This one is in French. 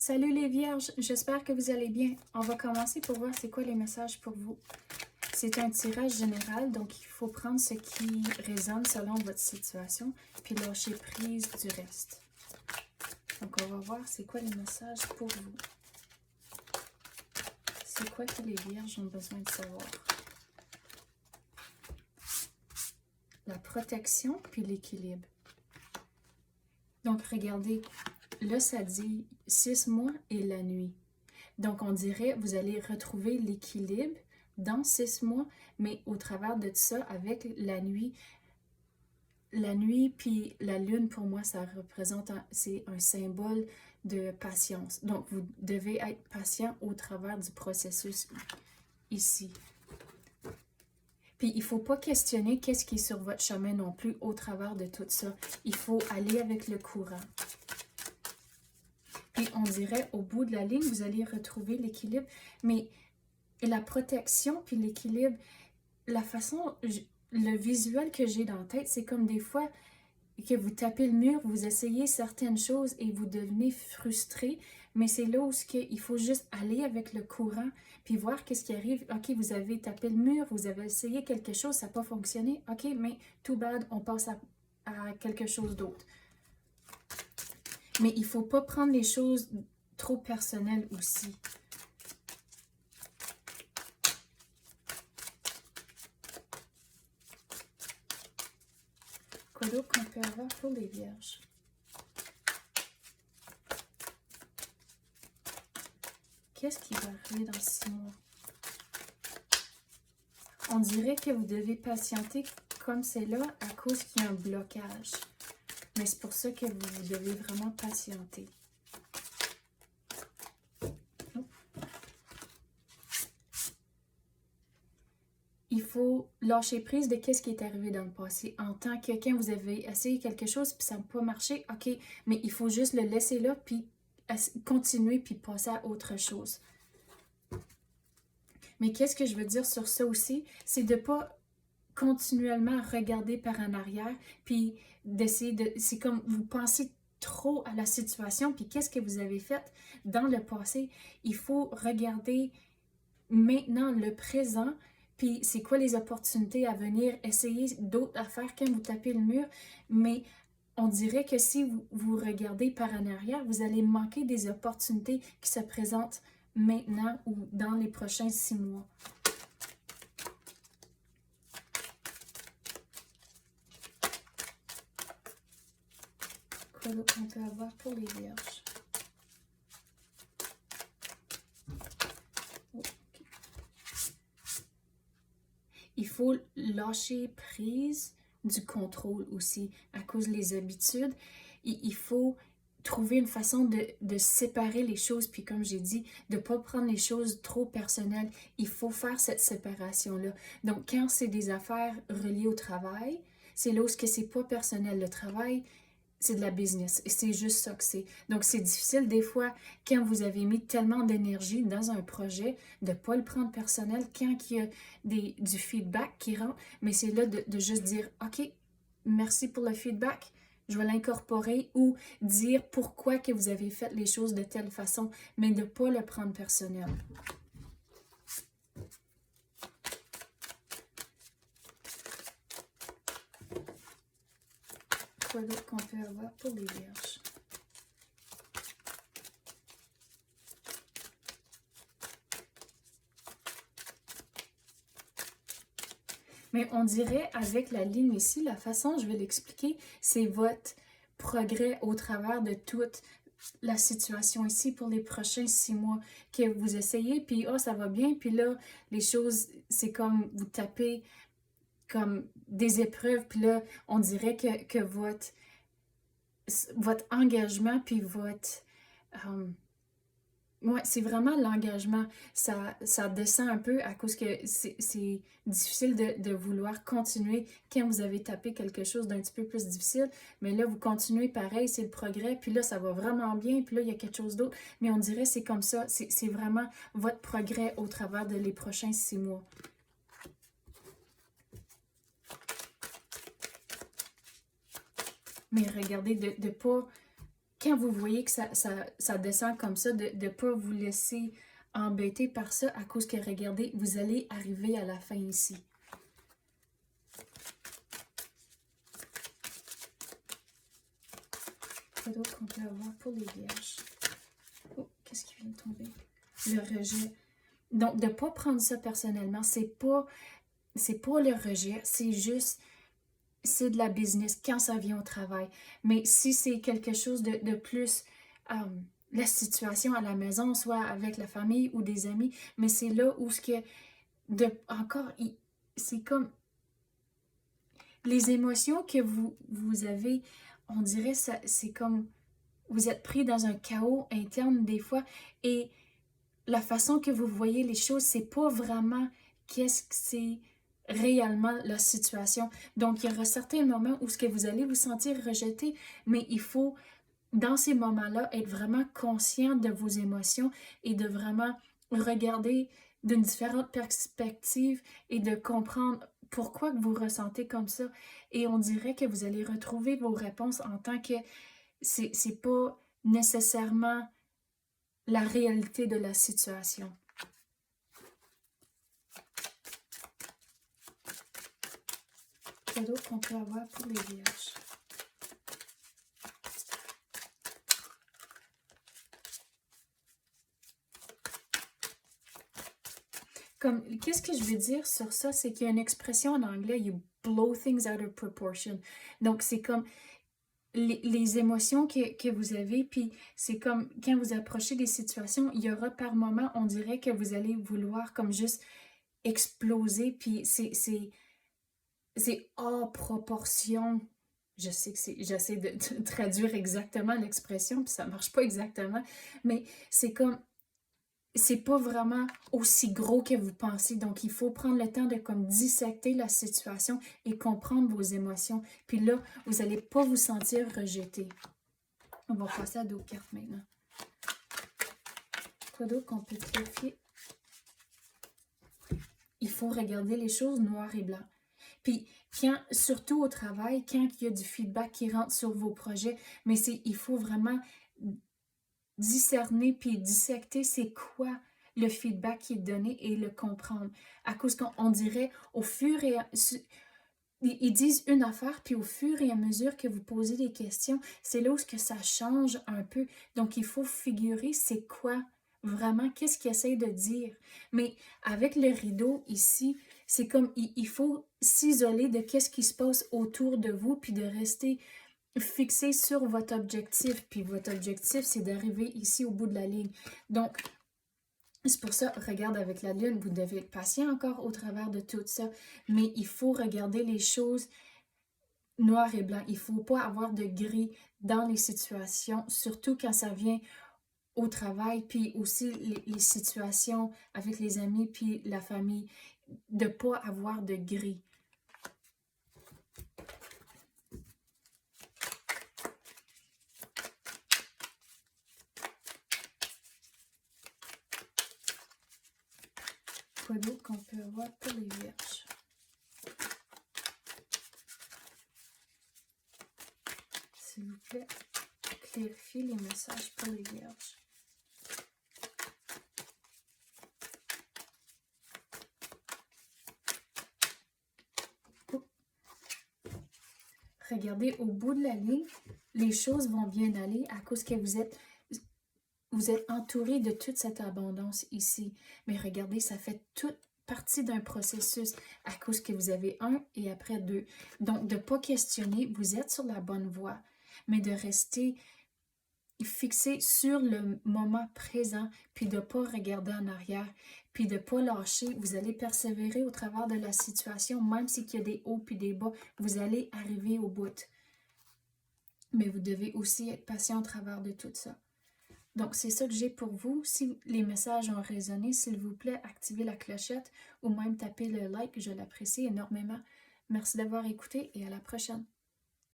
Salut les vierges, j'espère que vous allez bien. On va commencer pour voir c'est quoi les messages pour vous. C'est un tirage général, donc il faut prendre ce qui résonne selon votre situation, puis lâcher prise du reste. Donc on va voir c'est quoi les messages pour vous. C'est quoi que les vierges ont besoin de savoir. La protection puis l'équilibre. Donc regardez, là ça dit 6 mois et la nuit. Donc on dirait vous allez retrouver l'équilibre dans 6 mois, mais au travers de ça, avec la nuit puis la lune, pour moi, ça représente, c'est un symbole de patience. Donc, vous devez être patient au travers du processus ici. Puis, il ne faut pas questionner qu'est-ce qui est sur votre chemin non plus au travers de tout ça. Il faut aller avec le courant. Puis, on dirait, au bout de la ligne, vous allez retrouver l'équilibre, mais la protection puis l'équilibre, la façon, le visuel que j'ai dans la tête, c'est comme des fois que vous tapez le mur, vous essayez certaines choses et vous devenez frustré, mais c'est là où il faut juste aller avec le courant puis voir qu'est-ce qui arrive. OK, vous avez tapé le mur, vous avez essayé quelque chose, ça n'a pas fonctionné. OK, mais too bad, on passe à quelque chose d'autre. Mais il ne faut pas prendre les choses trop personnelles aussi. Quoi d'autre qu'on peut avoir pour les vierges? Qu'est-ce qui va arriver dans 6 mois? On dirait que vous devez patienter comme c'est là à cause qu'il y a un blocage. Mais c'est pour ça que vous devez vraiment patienter. Il faut lâcher prise de ce qui est arrivé dans le passé. En tant que quand vous avez essayé quelque chose puis ça n'a pas marché, OK, mais il faut juste le laisser là puis continuer puis passer à autre chose. Mais qu'est-ce que je veux dire sur ça aussi? C'est de ne pas continuellement regarder par en arrière puis d'essayer de... C'est comme vous pensez trop à la situation puis qu'est-ce que vous avez fait dans le passé. Il faut regarder maintenant le présent. Puis c'est quoi les opportunités à venir, essayer d'autres affaires quand vous tapez le mur, mais on dirait que si vous regardez par en arrière, vous allez manquer des opportunités qui se présentent maintenant ou dans les prochains 6 mois. Quoi d'autre qu'on peut avoir pour les vierges? Il faut lâcher prise du contrôle aussi, à cause des habitudes. Il faut trouver une façon de séparer les choses, puis comme j'ai dit, de ne pas prendre les choses trop personnelles. Il faut faire cette séparation-là. Donc, quand c'est des affaires reliées au travail, c'est là où c'est pas personnel. Le travail, c'est de la business. Et c'est juste ça que c'est. Donc, c'est difficile des fois, quand vous avez mis tellement d'énergie dans un projet, de ne pas le prendre personnel quand il y a du feedback qui rentre. Mais c'est là de juste dire, OK, merci pour le feedback, je vais l'incorporer ou dire pourquoi que vous avez fait les choses de telle façon, mais de ne pas le prendre personnel. Quoi d'autre qu'on peut avoir pour les vierges? Mais on dirait avec la ligne ici, la façon je vais l'expliquer, c'est votre progrès au travers de toute la situation ici pour les prochains 6 mois. Que vous essayez, puis oh, ça va bien, puis là, les choses, c'est comme vous tapez comme des épreuves, puis là, on dirait que votre engagement, puis votre... ouais, c'est vraiment l'engagement. Ça descend un peu à cause que c'est difficile de vouloir continuer quand vous avez tapé quelque chose d'un petit peu plus difficile. Mais là, vous continuez pareil, c'est le progrès. Puis là, ça va vraiment bien. Puis là, il y a quelque chose d'autre. Mais on dirait c'est comme ça. C'est vraiment votre progrès au travers de les prochains 6 mois. Mais regardez, de pas quand vous voyez que ça descend comme ça, de ne pas vous laisser embêter par ça, à cause que, regardez, vous allez arriver à la fin ici. Quoi d'autre qu'on peut avoir pour les vierges? Oh, qu'est-ce qui vient de tomber? Le rejet. Donc, de ne pas prendre ça personnellement, c'est pas le rejet, c'est juste, c'est de la business quand ça vient au travail. Mais si c'est quelque chose de plus, la situation à la maison, soit avec la famille ou des amis, mais c'est là où ce que, encore, c'est comme les émotions que vous avez, on dirait, c'est comme, vous êtes pris dans un chaos interne des fois, et la façon que vous voyez les choses, c'est pas vraiment qu'est-ce que c'est réellement la situation. Donc, il y aura certains moments où ce que vous allez vous sentir rejeté, mais il faut, dans ces moments-là, être vraiment conscient de vos émotions et de vraiment regarder d'une différente perspective et de comprendre pourquoi que vous ressentez comme ça. Et on dirait que vous allez retrouver vos réponses en tant que c'est pas nécessairement la réalité de la situation. Quoi d'autre qu'on peut avoir pour les vierges? Comme, qu'est-ce que je veux dire sur ça? C'est qu'il y a une expression en anglais, you blow things out of proportion. Donc, c'est comme les émotions que vous avez, puis c'est comme quand vous approchez des situations, il y aura par moment, on dirait que vous allez vouloir comme juste exploser, puis c'est hors proportion. Je sais que j'essaie de traduire exactement l'expression, puis ça marche pas exactement, mais c'est comme, c'est pas vraiment aussi gros que vous pensez. Donc, il faut prendre le temps de comme dissecter la situation et comprendre vos émotions. Puis là, vous n'allez pas vous sentir rejeté. On va passer à d'autres cartes maintenant. Quoi d'autre qu'on peut clarifier? Il faut regarder les choses noir et blanc. Puis, surtout au travail, quand il y a du feedback qui rentre sur vos projets, mais il faut vraiment discerner puis dissecter c'est quoi le feedback qui est donné et le comprendre. À cause qu'on dirait au fur et à ils disent une affaire, puis au fur et à mesure que vous posez des questions, c'est là où que ça change un peu. Donc, il faut figurer c'est quoi vraiment, qu'est-ce qu'ils essayent de dire. Mais avec le rideau ici, c'est comme, il faut s'isoler de qu'est-ce qui se passe autour de vous, puis de rester fixé sur votre objectif. Puis votre objectif, c'est d'arriver ici au bout de la ligne. Donc, c'est pour ça, regarde avec la lune, vous devez être patient encore au travers de tout ça, mais il faut regarder les choses noir et blanc. Il ne faut pas avoir de gris dans les situations, surtout quand ça vient au travail, puis aussi les situations avec les amis, puis la famille, de ne pas avoir de gris. Quoi d'autre qu'on peut avoir pour les vierges? S'il vous plaît, clarifiez les messages pour les vierges. Regardez, au bout de la ligne, les choses vont bien aller à cause que vous êtes entouré de toute cette abondance ici. Mais regardez, ça fait toute partie d'un processus à cause que vous avez un et après deux. Donc, de ne pas questionner, vous êtes sur la bonne voie, mais de rester fixé sur le moment présent, puis de ne pas regarder en arrière, puis de ne pas lâcher. Vous allez persévérer au travers de la situation, même s'il y a des hauts puis des bas, vous allez arriver au bout. Mais vous devez aussi être patient au travers de tout ça. Donc, c'est ça que j'ai pour vous. Si les messages ont résonné, s'il vous plaît, activez la clochette ou même tapez le like, je l'apprécie énormément. Merci d'avoir écouté et à la prochaine.